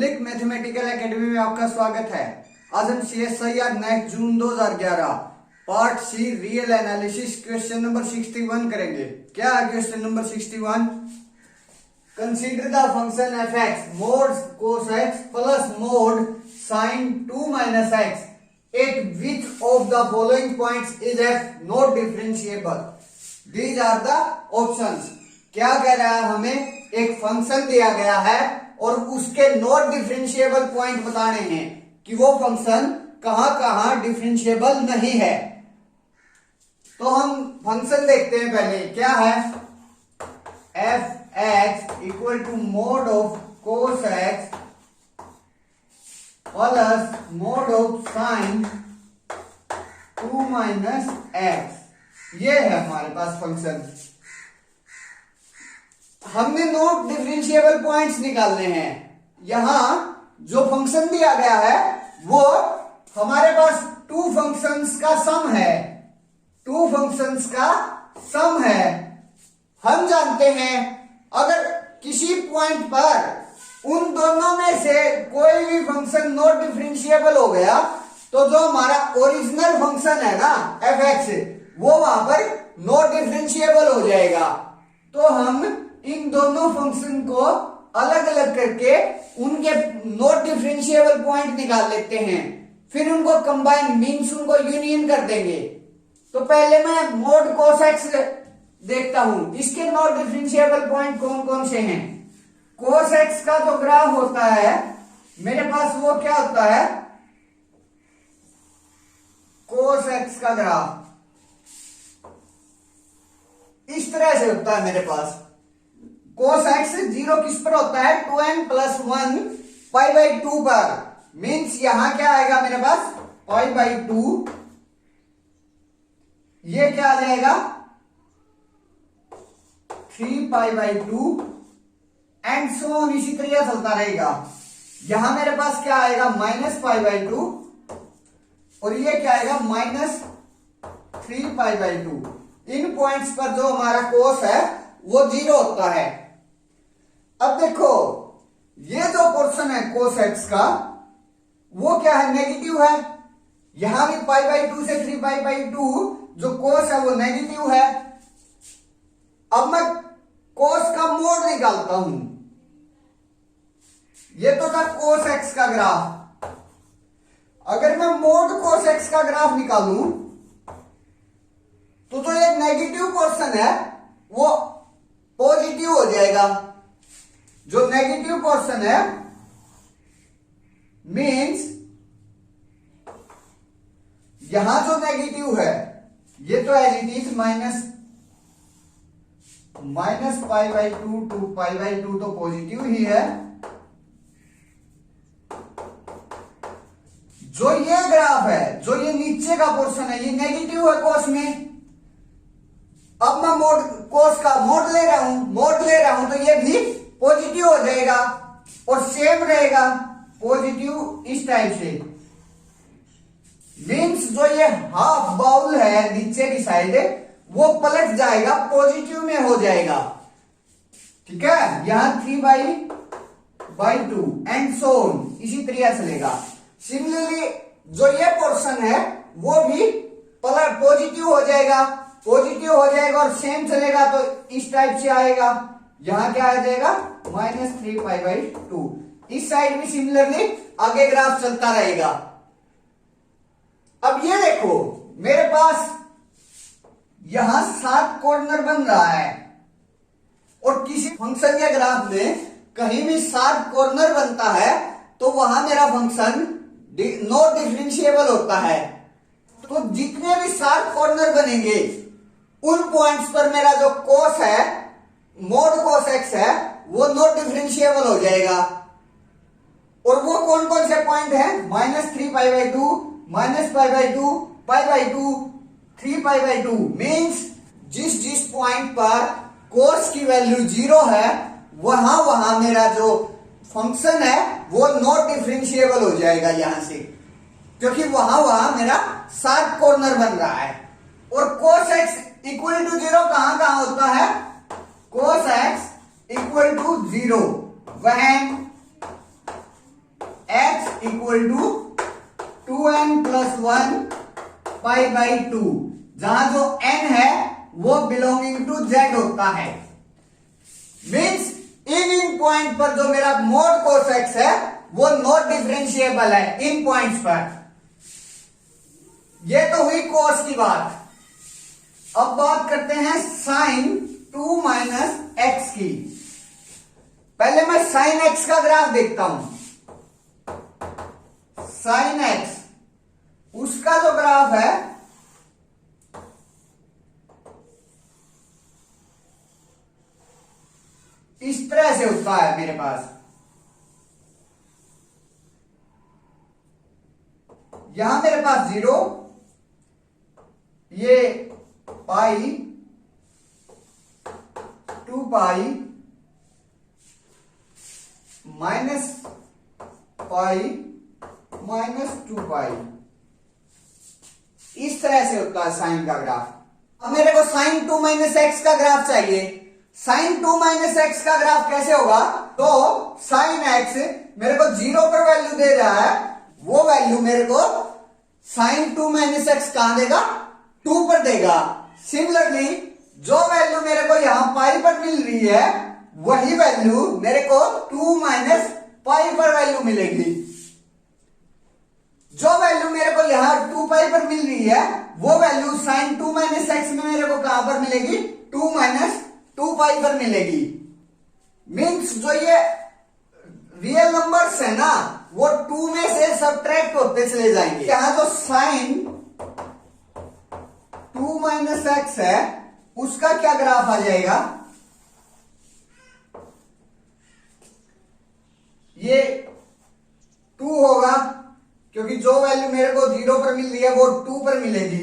Public mathematical academy में आपका स्वागत है। आज हम CSIR next June 2011 part C real analysis question number 61 करेंगे। क्या है question number 61? Consider the function f(x) mod cos x plus mod sin 2 minus x at which of the following points is f not differentiable? These are the options। क्या कह रहा है? हमें एक function दिया गया है और उसके नॉट डिफरेंशिएबल पॉइंट बताने हैं कि वो फंक्शन कहां कहां डिफरेंशिएबल नहीं है। तो हम फंक्शन देखते हैं पहले। क्या है? f(x) equal to mod of cos x plus mod of sin 2 minus x। ये है हमारे पास फंक्शन। हमने नॉट डिफरेंशिएबल पॉइंट्स निकालने हैं। यहां जो फंक्शन दिया गया है वो हमारे पास टू फंक्शंस का सम है। टू फंक्शंस का सम है। हम जानते हैं अगर किसी पॉइंट पर उन दोनों में से कोई भी फंक्शन नॉट डिफरेंशिएबल हो गया तो जो हमारा ओरिजिनल फंक्शन है ना f(x) वो वहां पर नॉट डिफरेंशिएबल हो जाएगा। तो हम इन दोनों फंक्शन को अलग अलग करके उनके नॉट डिफरेंशिएबल पॉइंट निकाल लेते हैं, फिर उनको कंबाइन मींस उनको यूनियन कर देंगे। तो पहले मैं मोड cos x देखता हूं, इसके नॉट डिफरेंशिएबल पॉइंट कौन कौन से हैं। cos x का जो ग्राफ होता है मेरे पास वो क्या होता है? cos x का ग्राफ इस तरह से होता है मेरे पास। cos x 0 किस पर होता है? 2n प्लस 1 पाई बाई 2 पर। मीन्स यहां क्या आएगा मेरे पास? पाई बाई 2। ये क्या आ जाएगा? 3 पाई बाई 2 एंड सो ऑन, इसी तरह चलता रहेगा। यहां मेरे पास क्या आएगा? माइनस पाई बाई 2 और ये क्या आएगा? Minus 3 pi by 2। In points पर जो हमारा कोस है वो 0 होता है। अब देखो ये जो पोर्शन है cos x का वो क्या है? नेगेटिव है। यहां भी पाई बाई 2 से 3 पाई बाई 2 जो cos है वो नेगेटिव है। अब मैं cos का मोड निकालता हूं। ये तो था cos x का ग्राफ। अगर मैं मोड cos x का ग्राफ निकालूं तो जो ये नेगेटिव पोर्शन है वो पॉजिटिव हो जाएगा। जो नेगेटिव पोर्शन है मींस यहां जो नेगेटिव है ये तो as it is minus pi by 2 to pi by 2 तो पॉजिटिव ही है। जो ये ग्राफ है, जो ये नीचे का पोर्शन है, ये नेगेटिव है cos में। अब मैं मोड cos का मोड ले रहा हूं तो ये भी पॉजिटिव हो जाएगा और सेम रहेगा पॉजिटिव इस टाइप से। मींस जो ये हाफ बाउल है नीचे की साइड वो पलट जाएगा, पॉजिटिव में हो जाएगा। ठीक है, यहां 3 बाई 2 एंड सो ऑन, इसी तरह चलेगा। सिमिलरली जो ये पोर्शन है वो भी पॉजिटिव हो जाएगा और सेम चलेगा तो इस टाइप से आएगा। यहां क्या आ जाएगा? Minus 3 pi by 2। इस साइड भी सिमिलरली आगे ग्राफ चलता रहेगा। अब ये देखो मेरे पास यहां 7 कॉर्नर बन रहा है और किसी फंक्शन के ग्राफ में कहीं भी 7 कॉर्नर बनता है तो वहां मेरा फंक्शन नॉट डिफरेंशिएबल होता है। तो जितने भी 7 कॉर्नर बनेंगे उन पॉइंट्स पर मेरा जो cos है, मोड cos x है, वो नॉट डिफरेंशिएबल हो जाएगा। और वो कौन कौन से पॉइंट हैं? Minus 3 pi by 2, minus pi by 2, pi by 2, 3 pi by 2। Means जिस पॉइंट पर cos की वैल्यू 0 है वहां मेरा जो फंक्शन है वो नॉट डिफरेंशिएबल हो जाएगा यहां से, क्योंकि वहां मेरा 7 कॉर्नर बन रहा है। और cos x इक्वल टू 0 कहां होता है? cos x equal to 0 when x equal to 2n plus 1 pi by 2, जहां जो n है वो बिलोंगिंग टू z होता है। मीन्स इन पॉइंट पर जो मेरा मोड कोस x है वो नॉट डिफरेंशिएबल है इन पॉइंट्स पर। ये तो हुई कोस की बात। अब बात करते हैं साइन 2 माइनस एक्स की। पहले मैं साइन एक्स का ग्राफ देखता हूं। साइन एक्स, उसका जो ग्राफ है इस तरह से होता है मेरे पास। यहां मेरे पास 0, ये पाई 2 पाई माइनस पाई माइनस 2 पाई, इस तरह से होता है साइन का ग्राफ। अब मेरे को साइन 2 माइनस एक्स का ग्राफ चाहिए। साइन 2 माइनस एक्स का ग्राफ कैसे होगा? तो साइन एक्स मेरे को 0 पर वैल्यू दे रहा है, वो वैल्यू मेरे को साइन 2 माइनस एक्स कहां देगा? 2 पर देगा। सिमिलरली जो वैल्यू मेरे को यहां पाई पर मिल रही है वही वैल्यू मेरे को 2 माइनस पाई पर वैल्यू मिलेगी। जो वैल्यू मेरे को यहां 2 पाई पर मिल रही है वो वैल्यू साइन 2 माइनस एक्स में मेरे को कहां पर मिलेगी? 2 माइनस 2 पाई पर मिलेगी। मीन्स जो ये रियल नंबर्स है ना वो 2 में से सबट्रैक्ट होते चले जाएंगे। यहां जो साइन 2 माइनस एक्स है उसका क्या ग्राफ आ जाएगा? ये 2 होगा, क्योंकि जो वैल्यू मेरे को 0 पर मिल रही है वो 2 पर मिलेगी।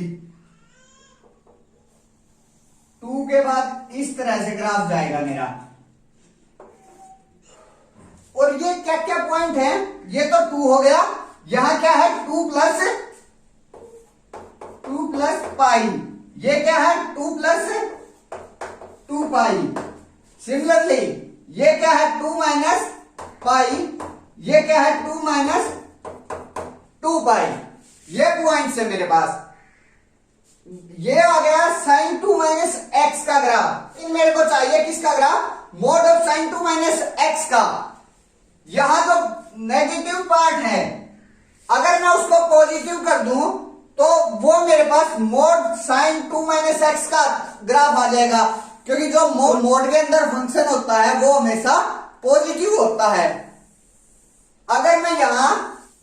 2 के बाद इस तरह से ग्राफ जाएगा मेरा। और ये क्या क्या पॉइंट है? ये तो 2 हो गया। यहां क्या है? 2 प्लस पाई। ये क्या है? 2 प्लस 2 पाई। सिमिलरली ये क्या है? 2 माइनस पाई। ये क्या है? 2 माइनस 2 पाई। ये पॉइंट्स है मेरे पास। ये आ गया साइन 2 माइनस एक्स का ग्राफ। इन मेरे को चाहिए किसका graph? Mode of sine 2 minus x का। यहां जो नेगेटिव पार्ट है अगर मैं उसको पॉजिटिव कर दूं तो वो मेरे पास मोड साइन 2 माइनस एक्स का ग्राफ आ जाएगा, क्योंकि जो मोड के अंदर फंक्शन होता है वो हमेशा पॉजिटिव होता है। अगर मैं यहां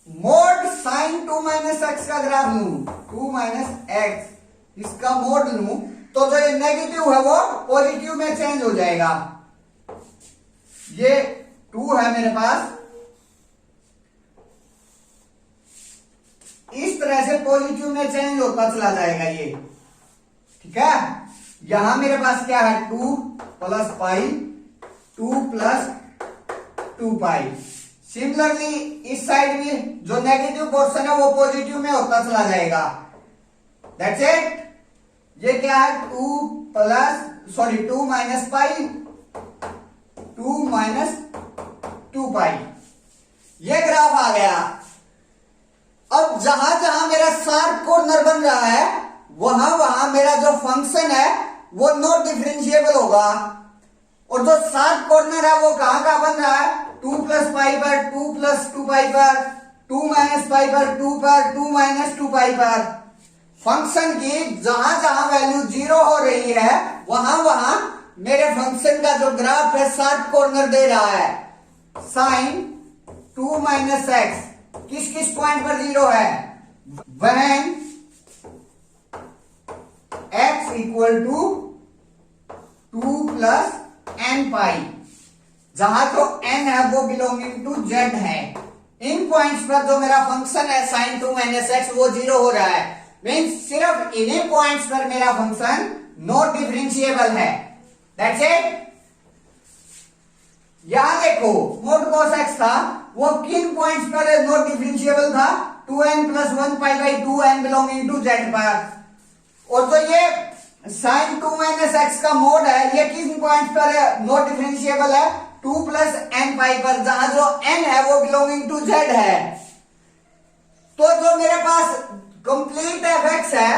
मोड साइन 2 माइनस एक्स का ग्राफ लूं, 2 माइनस एक्स इसका मोड लूं, तो जो ये नेगेटिव है वो पॉजिटिव में चेंज हो जाएगा। ये 2 है मेरे पास, इस तरह से पॉजिटिव में चेंज होता चला जाएगा ये। ठीक है, यहां मेरे पास क्या है? 2 प्लस पाई, 2 प्लस 2 पाई। सिमिलरली इस साइड में जो नेगेटिव पोर्शन है वो पॉजिटिव में होता चला जाएगा। That's it. ये क्या है? 2 माइनस पाई, 2 माइनस 2 पाई। ये ग्राफ आ गया। अब जहां जहां मेरा शार्प कॉर्नर बन रहा है वहां वहां मेरा जो फंक्शन है वो नॉट डिफरेंशिएबल होगा। और जो शार्प कॉर्नर है वो कहां का बन रहा है? 2 प्लस पाई पर, 2 प्लस 2 पाई पर, 2 माइनस पाई पर, 2 पर, 2 माइनस 2 पाई पर। फंक्शन की जहां जहां वैल्यू 0 हो रही है वहां वहां मेरे फंक्शन का जो ग्राफ है शार्प कॉर्नर दे रहा है। साइन 2 माइनस एक्स किस किस पॉइंट पर 0 है? When x equal to 2 plus n pi, जहां तो n है वो बिलोंगिंग टू z है। इन पॉइंट्स पर जो मेरा फंक्शन है साइन 2 माइनस एक्स वो 0 हो रहा है। मीन्स सिर्फ इन्हीं पॉइंट्स पर मेरा फंक्शन नॉट डिफरेंशिएबल है। That's it. यहां देखो मोड कॉस एक्स था वो किन पॉइंट्स पर नॉट डिफरेंशिएबल था? 2n plus 1 pi by 2n belonging to z पर। और जो ये साइन 2 माइनस एक्स का मोड है ये किन पॉइंट्स पर नॉट डिफरेंशिएबल है? 2 प्लस एन पाई पर, जहां जो n है वो बिलोंगिंग टू z है। तो जो मेरे पास कंप्लीट एफ है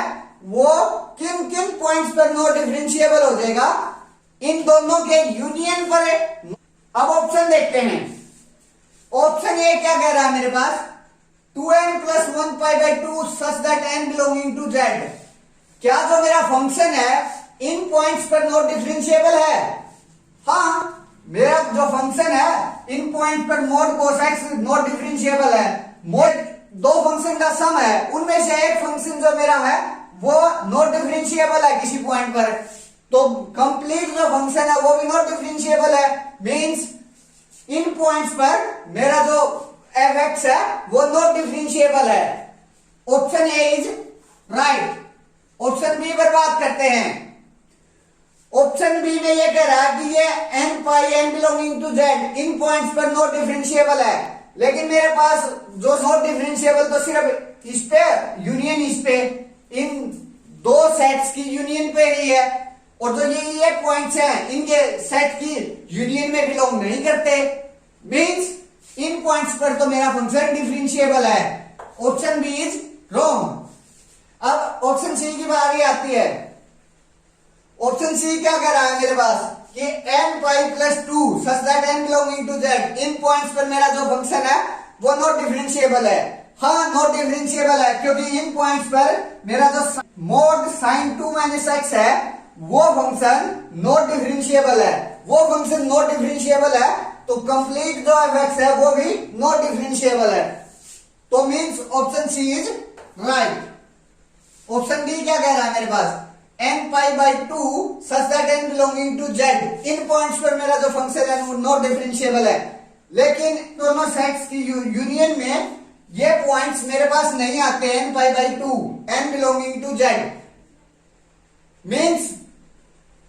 वो किन किन पॉइंट्स पर नो डिफरेंशिएबल हो जाएगा, इन दोनों के यूनियन पर। अब ऑप्शन देखते हैं। ऑप्शन ए क्या कह रहा है मेरे पास, 2n plus 1 pi by 2 such that n belonging to z। क्या जो मेरा फंक्शन है इन पॉइंट्स पर नॉट डिफरेंशिएबल है? हाँ, मेरा जो फंक्शन है इन पॉइंट पर mod cos x not differentiable है। मोड दो फंक्शन का सम है, उनमें से एक फंक्शन जो मेरा है वो नॉट डिफरेंशिएबल है किसी पॉइंट पर, तो कंप्लीट जो फंक्शन है वो भी नॉट डिफरेंशिएबल है। मींस इन पॉइंट्स पर मेरा जो एफ एक्स है वो नॉट डिफरेंशिएबल है। Option A is right. Option B पर बात करते हैं। ऑप्शन बी में ये कह रहा है कि ये n pi n belonging to z इन पॉइंट्स पर नॉट डिफरेंशिएबल है, लेकिन मेरे पास जो नॉट डिफरेंशिएबल तो सिर्फ इस पे यूनियन, इस पे इन दो सेट्स की यूनियन पे ही है, और जो ये पॉइंट्स हैं इनके सेट की यूनियन में बिलोंग नहीं करते। मींस इन पॉइंट्स पर तो मेरा फंक्शन डिफरेंशिएबल है। Option B is wrong. अब ऑप्शन सी की बारी आती है। ऑप्शन सी क्या कह रहा है मेरे पास कि n pi plus 2 such that n belonging to z इन पॉइंट्स पर मेरा जो फंक्शन है वो नॉट डिफरेंशिएबल है। हाँ, नॉट डिफरेंशिएबल है क्योंकि इन पॉइंट्स पर मेरा जो मोड साइन 2 माइनस एक्स है वो फंक्शन नॉट डिफरेंशिएबल है। वो फंक्शन नॉट डिफरेंशिएबल है तो कंप्लीट जो एफ एक्स है वो भी नॉट डिफरेंशिएबल है। तो means option C is right. Option D क्या कह रहा है मेरे पास, n pi by 2 such that n belonging to z इन पॉइंट्स पर मेरा जो फंक्शन है वो नॉट डिफरेंशिएबल है, लेकिन दोनों सेट्स की यूनियन में ये पॉइंट्स मेरे पास नहीं आते। n pi by 2 n belonging to z means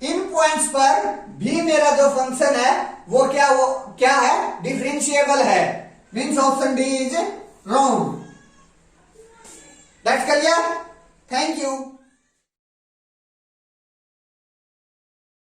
इन पॉइंट्स पर भी मेरा जो फंक्शन है वो क्या है, डिफरेंशिएबल है। Means option D is wrong. That's clear. Thank you.